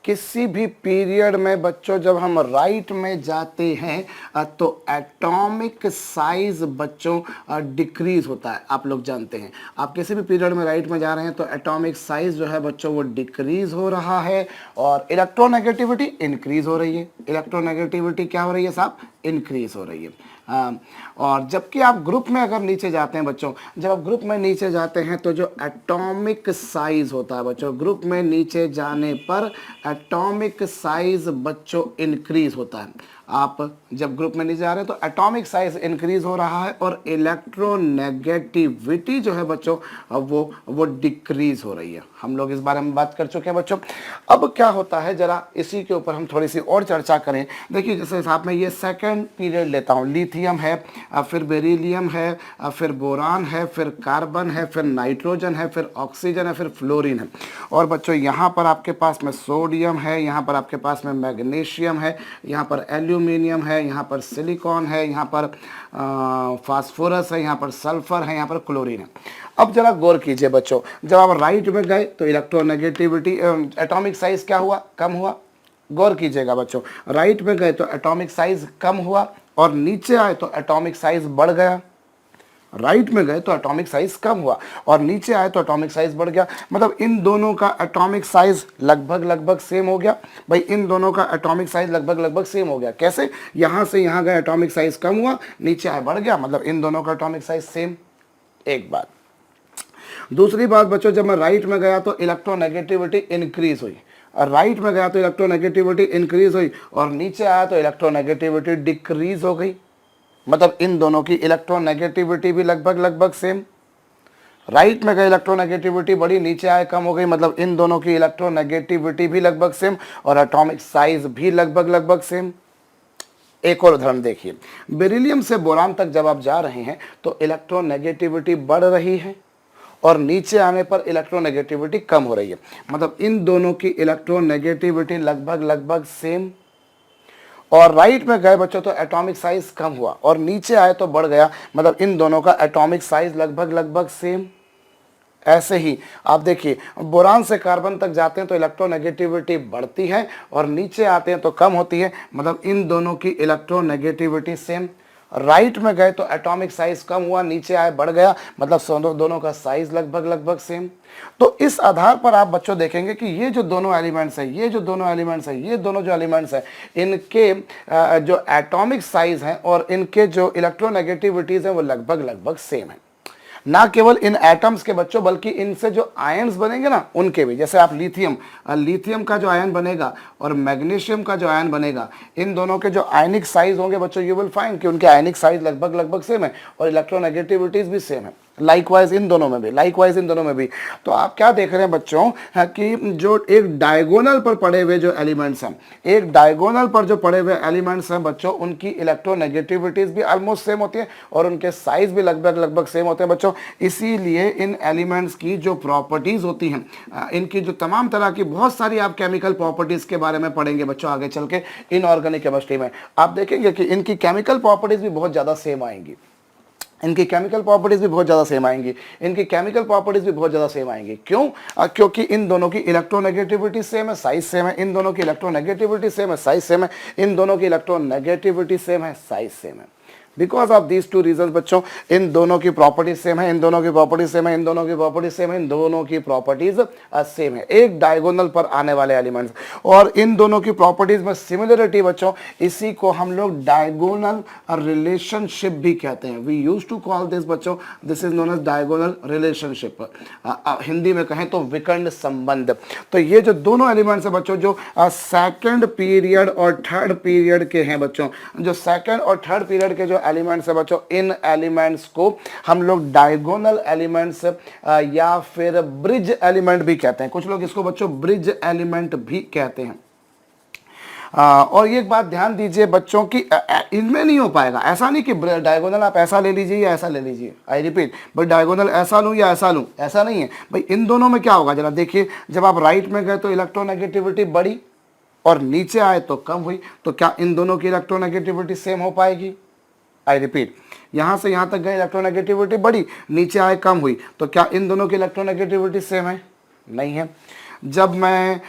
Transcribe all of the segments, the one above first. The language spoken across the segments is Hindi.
किसी भी पीरियड में बच्चों जब हम राइट में जाते हैं तो एटॉमिक साइज बच्चों डिक्रीज होता है। आप लोग जानते हैं, आप किसी भी पीरियड में राइट में जा रहे हैं तो एटॉमिक साइज जो है बच्चों वो डिक्रीज हो रहा है और इलेक्ट्रोनेगेटिविटी इंक्रीज हो रही है। इलेक्ट्रोनेगेटिविटी क्या हो रही है साहब? इंक्रीज हो रही है। और जबकि आप ग्रुप में अगर नीचे जाते हैं बच्चों, जब आप ग्रुप में नीचे जाते हैं तो जो एटॉमिक साइज होता है बच्चों, ग्रुप में नीचे जाने पर एटॉमिक साइज बच्चों इंक्रीज होता है। आप जब ग्रुप में नीचे जा रहे हैं तो एटॉमिक साइज इंक्रीज हो रहा है और इलेक्ट्रोनेगेटिविटी जो है बच्चों वो डिक्रीज हो रही है। हम लोग इस बारे में बात कर चुके हैं बच्चों। अब क्या होता है जरा इसी के ऊपर हम थोड़ी सी और चर्चा करें। देखिए जैसे हिसाब में ये सेकंड पीरियड लेता हूँ, लिथियम है, फिर बेरिलियम है, फिर बोरान है, फिर कार्बन है, फिर नाइट्रोजन है, फिर ऑक्सीजन है, फिर फ्लोरीन है। और बच्चों यहाँ पर आपके पास में सोडियम है, यहाँ पर आपके पास में मैग्नीशियम है, यहाँ पर एल्यूमिनियम है, यहाँ पर सिलिकॉन है, यहाँ पर फास्फोरस है, यहाँ पर सल्फर है, यहाँ पर क्लोरीन है। अब जरा गौर कीजिए बच्चों, जब आप राइट में गए तो इलेक्ट्रोनेगेटिविटी एटॉमिक साइज क्या हुआ? कम हुआ। गौर कीजिएगा बच्चों, राइट में गए तो एटॉमिक साइज कम हुआ और नीचे आए तो एटॉमिक साइज बढ़ गया। राइट में गए तो एटॉमिक साइज कम हुआ और नीचे आए तो एटॉमिक साइज बढ़ गया। मतलब इन दोनों का एटॉमिक साइज लगभग सेम हो गया। भाई इन दोनों का एटॉमिक साइज लगभग सेम हो गया। कैसे? यहां से यहां गए एटॉमिक साइज कम हुआ, नीचे आए बढ़ गया, मतलब इन दोनों का एटॉमिक साइज सेम। एक बात। दूसरी बात बच्चों, जब मैं राइट में गया तो इलेक्ट्रोनेगेटिविटी इंक्रीज हुई, और राइट में गया तो इलेक्ट्रोनेगेटिविटी इंक्रीज हुई और नीचे आया तो इलेक्ट्रोनेगेटिविटी डिक्रीज हो गई। मतलब इन दोनों की इलेक्ट्रोनेगेटिविटी भी लगभग सेम। राइट में गए इलेक्ट्रोनेगेटिविटी बढ़ी, नीचे आए कम हो गई, मतलब इन दोनों की इलेक्ट्रोनेगेटिविटी भी लगभग सेम और एटॉमिक साइज भी लगभग सेम। एक और उदाहरण देखिए, बेरिलियम से बोरान तक जब आप जा रहे हैं तो इलेक्ट्रोनेगेटिविटी बढ़ रही है और नीचे आने पर इलेक्ट्रोनेगेटिविटी कम हो रही है। मतलब इन दोनों की इलेक्ट्रोनेगेटिविटी लगभग सेम। और राइट में गए बच्चों तो एटॉमिक साइज कम हुआ और नीचे आए तो बढ़ गया, मतलब इन दोनों का एटॉमिक साइज लगभग सेम। ऐसे ही आप देखिए, बोरान से कार्बन तक जाते हैं तो इलेक्ट्रोनेगेटिविटी बढ़ती है और नीचे आते हैं तो कम होती है, मतलब इन दोनों की इलेक्ट्रोनेगेटिविटी सेम। राइट में गए तो एटॉमिक साइज कम हुआ, नीचे आए बढ़ गया, मतलब दोनों का साइज लगभग सेम। तो इस आधार पर आप बच्चों देखेंगे कि ये जो दोनों एलिमेंट्स हैं, ये दोनों जो एलिमेंट्स हैं, इनके जो एटॉमिक साइज हैं और इनके जो इलेक्ट्रोनेगेटिविटीज हैं वो लगभग सेम है। ना केवल इन एटम्स के बच्चों बल्कि इनसे जो आयन्स बनेंगे ना उनके भी, जैसे आप लिथियम का जो आयन बनेगा और मैग्नीशियम का जो आयन बनेगा, इन दोनों के जो आयनिक साइज होंगे बच्चों, यू विल फाइंड कि उनके आयनिक साइज लगभग सेम है और इलेक्ट्रोनेगेटिविटीज भी सेम है। लाइकवाइज इन दोनों में भी। तो आप क्या देख रहे हैं बच्चों कि जो एक डायगोनल पर पड़े हुए जो एलिमेंट्स हैं, एक डायगोनल पर जो पड़े हुए एलिमेंट्स हैं बच्चों, उनकी इलेक्ट्रोनेगेटिविटीज भी ऑलमोस्ट सेम होती है और उनके साइज भी लगभग सेम होते हैं बच्चों। इसीलिए इन एलिमेंट्स की जो प्रॉपर्टीज होती हैं, इनकी जो तमाम तरह की बहुत सारी आप केमिकल प्रॉपर्टीज के बारे में पढ़ेंगे बच्चों आगे चल के इनऑर्गेनिक केमिस्ट्री में। आप देखेंगे कि इनकी केमिकल प्रॉपर्टीज भी बहुत ज़्यादा सेम आएंगी। क्यों? क्योंकि इन दोनों की इलेक्ट्रोनेगेटिविटी सेम है, साइज सेम है, इन दोनों की इलेक्ट्रोनेगेटिविटी सेम है, साइज सेम है, इन दोनों की इलेक्ट्रोनेगेटिविटी सेम है, साइज सेम है। Because of these two reason बच्चों, इन दोनों की प्रॉपर्टीज सेम है, इन दोनों की प्रॉपर्टीज सेम है, इन दोनों की प्रॉपर्टीज सेम है, इन दोनों की प्रॉपर्टीज सेम है, एक डायगोनल पर आने वाले एलिमेंट्स और इन दोनों की प्रॉपर्टीज में सिमिलरिटी बच्चों, इसी को हम लोग डायगोनल रिलेशनशिप भी कहते हैं। We use to call this बच्चों, this is known as diagonal relationship. Hindi में कहें तो विकर्ण संबंध। तो ये जो दोनों एलिमेंट्स है बच्चों, जो सेकंड पीरियड और थर्ड पीरियड के हैं बच्चों, जो सेकंड और थर्ड पीरियड के जो एलिमेंट्स है बच्चों, इन एलिमेंट्स को हम लोग डायगोनल एलिमेंट्स या फिर ब्रिज एलिमेंट भी कहते हैं। कुछ लोग इसको बच्चों ब्रिज एलिमेंट भी कहते हैं। और ये एक बात ध्यान दीजिए बच्चों की, इनमें नहीं हो पाएगा। ऐसा नहीं कि डायगोनल आप ऐसा ले लीजिए या ऐसा ले लीजिए, आई रिपीट, भाई डायगोनल ऐसा लूँ या ऐसा लूँ, ऐसा नहीं है भाई। इन दोनों में क्या होगा जरा देखिए, जब आप राइट में गए तो इलेक्ट्रोनेगेटिविटी बढ़ी और नीचे आए तो कम हुई, तो क्या इन दोनों की इलेक्ट्रोनेगेटिविटी सेम हो पाएगी? आई रिपीट, यहां से यहां तक गए इलेक्ट्रोनेगेटिविटी बढ़ी, नीचे आए कम हुई, तो क्या इन दोनों की इलेक्ट्रोनेगेटिविटी सेम है? नहीं है। जब मैं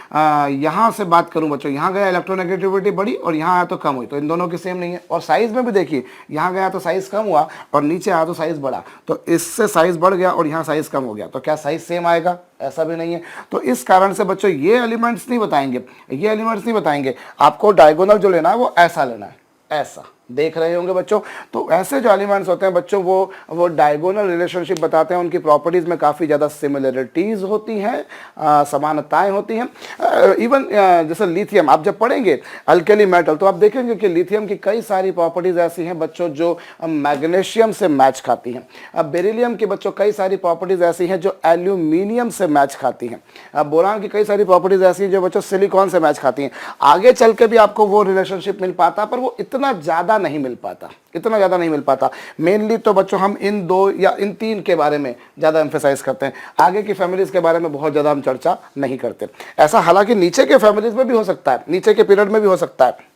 यहाँ से बात करूँ बच्चों, यहाँ गया इलेक्ट्रोनेगेटिविटी बढ़ी और यहाँ आया तो कम हुई, तो इन दोनों की सेम नहीं है। और साइज में भी देखिए, यहाँ गया तो साइज कम हुआ और नीचे आया तो साइज बढ़ा, तो इससे साइज बढ़ गया और यहाँ साइज कम हो गया, तो क्या साइज सेम आएगा? ऐसा भी नहीं है। तो इस कारण से बच्चों ये एलिमेंट्स नहीं बताएंगे, ये एलिमेंट्स नहीं बताएंगे, आपको डायगोनल जो लेना है वो ऐसा लेना है, ऐसा देख रहे होंगे बच्चों। तो ऐसे जो एलिमेंट्स होते हैं बच्चों, वो डायगोनल रिलेशनशिप बताते हैं, उनकी प्रॉपर्टीज में काफ़ी ज़्यादा सिमिलरिटीज होती हैं, समानताएं होती हैं। इवन जैसे लिथियम आप जब पढ़ेंगे अल्केली मेटल, तो आप देखेंगे कि लिथियम की कई सारी प्रॉपर्टीज ऐसी हैं बच्चों जो मैग्नीशियम से मैच खाती हैं। अब बेरिलियम की बच्चों कई सारी प्रॉपर्टीज ऐसी हैं जो एल्यूमिनियम से मैच खाती हैं। अब बोरान की कई सारी प्रॉपर्टीज ऐसी हैं जो बच्चों सिलिकॉन से मैच खाती हैं। आगे चल के भी आपको वो रिलेशनशिप मिल पाता, पर वो इतना ज़्यादा नहीं मिल पाता, इतना ज़्यादा नहीं मिल पाता। मेनली तो बच्चों हम इन दो या इन तीन के बारे में ज़्यादा एम्फेसाइज करते हैं, आगे की फैमिलीज़ के बारे में बहुत ज़्यादा हम चर्चा नहीं करते। ऐसा हालांकि नीचे के फैमिलीज़ में भी हो सकता है, नीचे के पीरियड में भी हो सकता है।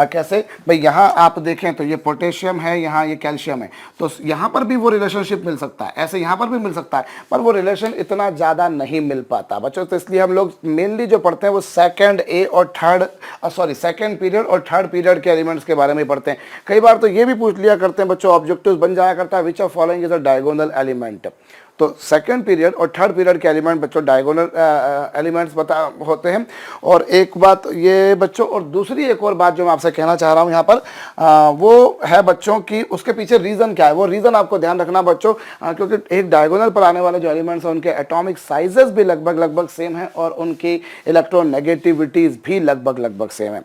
कैसे भाई, यहाँ आप देखें तो ये पोटेशियम है, यहाँ ये कैल्शियम है, तो यहाँ पर भी वो रिलेशनशिप मिल सकता है, ऐसे यहाँ पर भी मिल सकता है, पर वो रिलेशन इतना ज़्यादा नहीं मिल पाता बच्चों। तो इसलिए हम लोग मेनली जो पढ़ते हैं वो सेकंड पीरियड और थर्ड पीरियड के एलिमेंट्स के बारे में पढ़ते हैं। कई बार तो ये भी पूछ लिया करते हैं बच्चों, ऑब्जेक्टिव्स बन जाया करता है, which of following is a diagonal element. तो सेकंड पीरियड और थर्ड पीरियड के एलिमेंट बच्चों डायगोनल एलिमेंट्स होते हैं। और एक बात ये बच्चों, और दूसरी एक और बात जो मैं आपसे कहना चाह रहा हूँ यहाँ पर, वो है बच्चों की उसके पीछे रीज़न क्या है। वो रीज़न आपको ध्यान रखना बच्चों, क्योंकि एक डायगोनल पर आने वाले जो एलिमेंट्स हैं उनके एटॉमिक साइजेस भी लगभग सेम हैं और उनकी इलेक्ट्रोनेगेटिविटीज़ भी लगभग सेम है,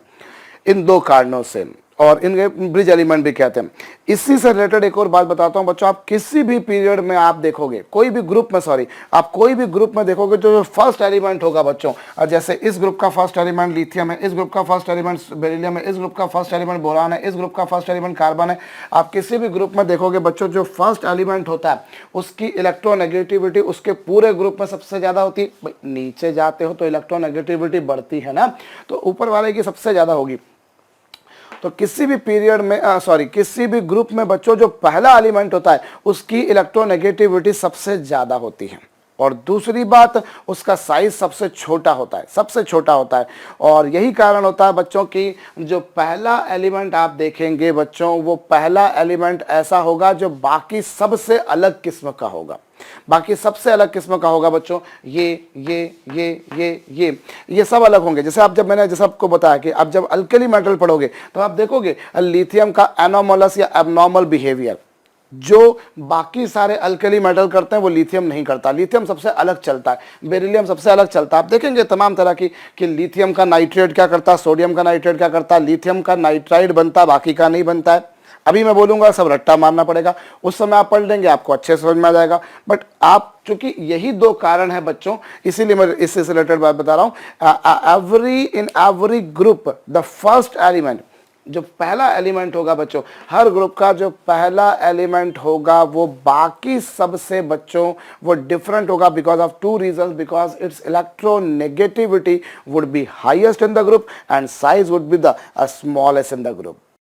इन दो कारणों से। और इनके ब्रिज एलिमेंट भी कहते हैं। इसी से रिलेटेड एक और बात बताता हूं बच्चों, आप किसी भी पीरियड में आप देखोगे, कोई भी ग्रुप में देखोगे जो फर्स्ट एलिमेंट होगा बच्चों, और जैसे इस ग्रुप का फर्स्ट एलिमेंट लिथियम है, इस ग्रुप का फर्स्ट एलिमेंट बेरिलियम है, इस ग्रुप का फर्स्ट एलिमेंट बोरान है, इस ग्रुप का फर्स्ट एलिमेंट कार्बन है। आप किसी भी ग्रुप में देखोगे बच्चों, जो फर्स्ट एलिमेंट होता है उसकी इलेक्ट्रोनेगेटिविटी उसके पूरे ग्रुप में सबसे ज्यादा होती है। नीचे जाते हो तो इलेक्ट्रोनेगेटिविटी बढ़ती है ना, तो ऊपर वाले की सबसे ज्यादा होगी। तो किसी भी पीरियड में किसी भी ग्रुप में बच्चों जो पहला एलिमेंट होता है उसकी इलेक्ट्रोनेगेटिविटी सबसे ज्यादा होती है। और दूसरी बात, उसका साइज सबसे छोटा होता है। और यही कारण होता है बच्चों की जो पहला एलिमेंट आप देखेंगे बच्चों, वो पहला एलिमेंट ऐसा होगा जो बाकी सबसे अलग किस्म का होगा, बच्चों। ये सब अलग होंगे। जैसे आपको बताया कि आप जब अल्कली मेटल पढ़ोगे तो आप देखोगे लिथियम का एनोमलस या एबनॉर्मल बिहेवियर, जो बाकी सारे अल्कली मेटल करते हैं वो लिथियम नहीं करता। लिथियम सबसे अलग चलता है, बेरिलियम सबसे अलग चलता है। आप देखेंगे तमाम तरह की कि लिथियम का नाइट्रेट क्या करता है, सोडियम का नाइट्रेट क्या करता है, लिथियम का नाइट्राइड बनता है, बाकी का नहीं बनता है। अभी मैं बोलूंगा सब रट्टा मारना पड़ेगा, उस समय आप पढ़ लेंगे, आपको अच्छे से समझ में आ जाएगा। बट आप चूंकि यही दो कारण है बच्चों, इसीलिए मैं इससे रिलेटेड बात बता रहा हूं। In every group the first element, जो पहला एलिमेंट होगा बच्चों, हर ग्रुप का जो पहला एलिमेंट होगा वो बाकी सबसे बच्चों वो डिफरेंट होगा, because of two reasons. Because it's electronegativity would be highest in the group and size would be the smallest in the group.